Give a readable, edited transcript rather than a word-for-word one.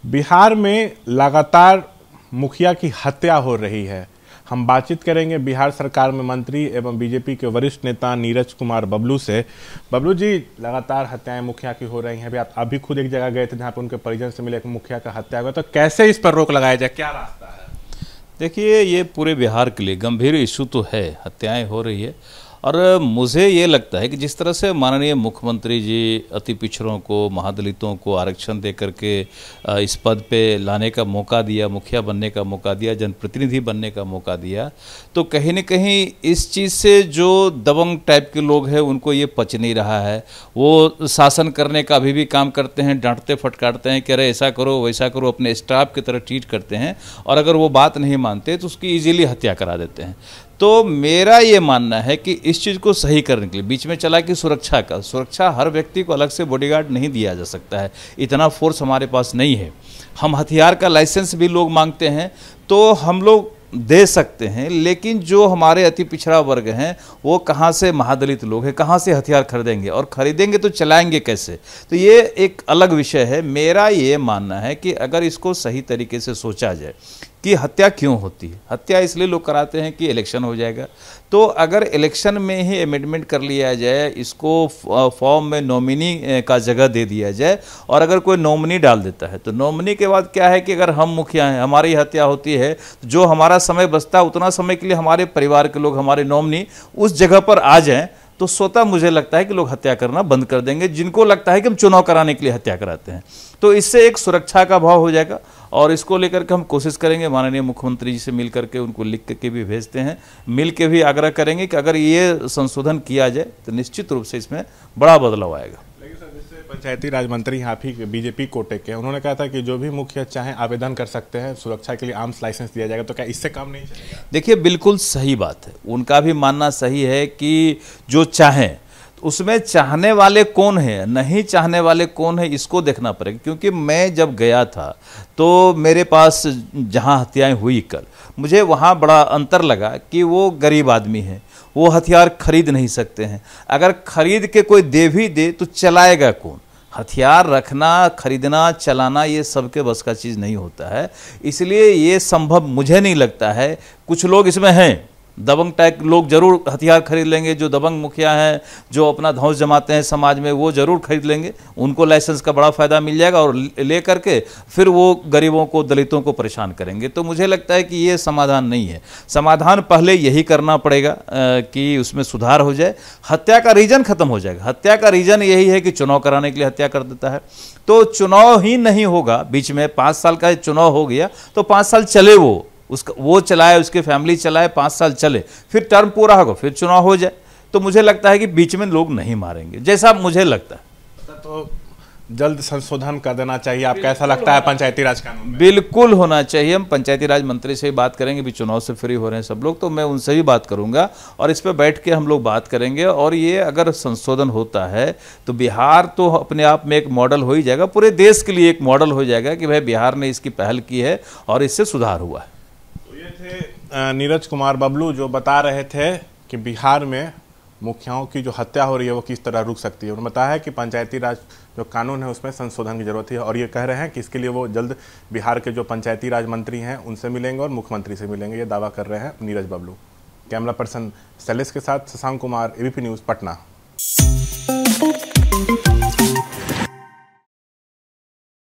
बिहार में लगातार मुखिया की हत्या हो रही है। हम बातचीत करेंगे बिहार सरकार में मंत्री एवं बीजेपी के वरिष्ठ नेता नीरज कुमार बबलू से। बबलू जी, लगातार हत्याएं मुखिया की हो रही हैं। आप अभी खुद एक जगह गए थे जहां पर उनके परिजन से मिले, एक मुखिया का हत्या हुआ, तो कैसे इस पर रोक लगाया जाए, क्या रास्ता है? देखिए, ये पूरे बिहार के लिए गंभीर इशू तो है, हत्याएं हो रही है। और मुझे ये लगता है कि जिस तरह से माननीय मुख्यमंत्री जी अति पिछड़ों को, महादलितों को आरक्षण दे करके इस पद पे लाने का मौका दिया, मुखिया बनने का मौका दिया, जनप्रतिनिधि बनने का मौका दिया, तो कहीं न कहीं इस चीज़ से जो दबंग टाइप के लोग हैं उनको ये पच नहीं रहा है। वो शासन करने का अभी भी काम करते हैं, डांटते फटकारते हैं कि अरे ऐसा करो वैसा करो, अपने स्टाफ की तरह ट्रीट करते हैं, और अगर वो बात नहीं मानते तो उसकी ईजिली हत्या करा देते हैं। तो मेरा ये मानना है कि इस चीज़ को सही करने के लिए बीच में चला कि सुरक्षा हर व्यक्ति को अलग से बॉडीगार्ड नहीं दिया जा सकता है, इतना फोर्स हमारे पास नहीं है। हम हथियार का लाइसेंस भी लोग मांगते हैं तो हम लोग दे सकते हैं, लेकिन जो हमारे अति पिछड़ा वर्ग हैं वो कहाँ से महादलित लोग हैं, कहाँ से हथियार खरीदेंगे, और खरीदेंगे तो चलाएंगे कैसे? तो ये एक अलग विषय है। मेरा ये मानना है कि अगर इसको सही तरीके से सोचा जाए कि हत्या क्यों होती है। हत्या इसलिए लोग कराते हैं कि इलेक्शन हो जाएगा, तो अगर इलेक्शन में ही अमेंडमेंट कर लिया जाए, इसको फॉर्म में नॉमिनी का जगह दे दिया जाए, और अगर कोई नॉमिनी डाल देता है तो नॉमिनी के बाद क्या है कि अगर हम मुखिया हैं, हमारी हत्या होती है, तो जो हमारा समय बचता है उतना समय के लिए हमारे परिवार के लोग, हमारे नॉमिनी उस जगह पर आ जाएं, तो स्वतः मुझे लगता है कि लोग हत्या करना बंद कर देंगे, जिनको लगता है कि हम चुनाव कराने के लिए हत्या कराते हैं। तो इससे एक सुरक्षा का भाव हो जाएगा, और इसको लेकर के हम कोशिश करेंगे, माननीय मुख्यमंत्री जी से मिल करके उनको लिख के भी भेजते हैं, मिल के भी आग्रह करेंगे कि अगर ये संशोधन किया जाए तो निश्चित रूप से इसमें बड़ा बदलाव आएगा। लेकिन सर, जैसे पंचायती राज मंत्री यहाँ भी बीजेपी कोटे के, उन्होंने कहा था कि जो भी मुखिया चाहे आवेदन कर सकते हैं, सुरक्षा के लिए आर्म्स लाइसेंस दिया जाएगा, तो क्या इससे काम नहीं चलेगा? देखिए, बिल्कुल सही बात है, उनका भी मानना सही है कि जो चाहें, उसमें चाहने वाले कौन है, नहीं चाहने वाले कौन है, इसको देखना पड़ेगा। क्योंकि मैं जब गया था तो मेरे पास जहां हत्याएं हुई कल, मुझे वहां बड़ा अंतर लगा कि वो गरीब आदमी हैं, वो हथियार खरीद नहीं सकते हैं। अगर खरीद के कोई दे भी दे तो चलाएगा कौन? हथियार रखना, खरीदना, चलाना ये सबके बस का चीज़ नहीं होता है, इसलिए ये संभव मुझे नहीं लगता है। कुछ लोग इसमें हैं, दबंग टाइप लोग जरूर हथियार खरीद लेंगे, जो दबंग मुखिया हैं, जो अपना धौंस जमाते हैं समाज में, वो जरूर खरीद लेंगे, उनको लाइसेंस का बड़ा फायदा मिल जाएगा, और ले करके फिर वो गरीबों को, दलितों को परेशान करेंगे। तो मुझे लगता है कि ये समाधान नहीं है। समाधान पहले यही करना पड़ेगा कि उसमें सुधार हो जाए, हत्या का रीजन खत्म हो जाएगा। हत्या का रीजन यही है कि चुनाव कराने के लिए हत्या कर देता है, तो चुनाव ही नहीं होगा, बीच में 5 साल का चुनाव हो गया तो 5 साल चले, वो चलाए, उसके फैमिली चलाए, 5 साल चले, फिर टर्म पूरा होगा, फिर चुनाव हो जाए। तो मुझे लगता है कि बीच में लोग नहीं मारेंगे, जैसा मुझे लगता है। तो जल्द संशोधन कर देना चाहिए, आपको ऐसा लगता है पंचायती राज कानून में? बिल्कुल होना चाहिए। हम पंचायती राज मंत्री से भी बात करेंगे, भी चुनाव से फ्री हो रहे हैं सब लोग, तो मैं उनसे भी बात करूंगा, और इस पर बैठ के हम लोग बात करेंगे। और ये अगर संशोधन होता है तो बिहार तो अपने आप में एक मॉडल हो ही जाएगा, पूरे देश के लिए एक मॉडल हो जाएगा कि भाई बिहार ने इसकी पहल की है और इससे सुधार हुआ है। नीरज कुमार बबलू जो बता रहे थे कि बिहार में मुखियाओं की जो हत्या हो रही है वो किस तरह रुक सकती है। उन्होंने बताया है कि पंचायती राज जो कानून है उसमें संशोधन की जरूरत है, और ये कह रहे हैं कि इसके लिए वो जल्द बिहार के जो पंचायती राज मंत्री हैं उनसे मिलेंगे और मुख्यमंत्री से मिलेंगे, ये दावा कर रहे हैं नीरज बबलू। कैमरा पर्सन शैलेश के साथ शशांक कुमार, एबीपी न्यूज़, पटना।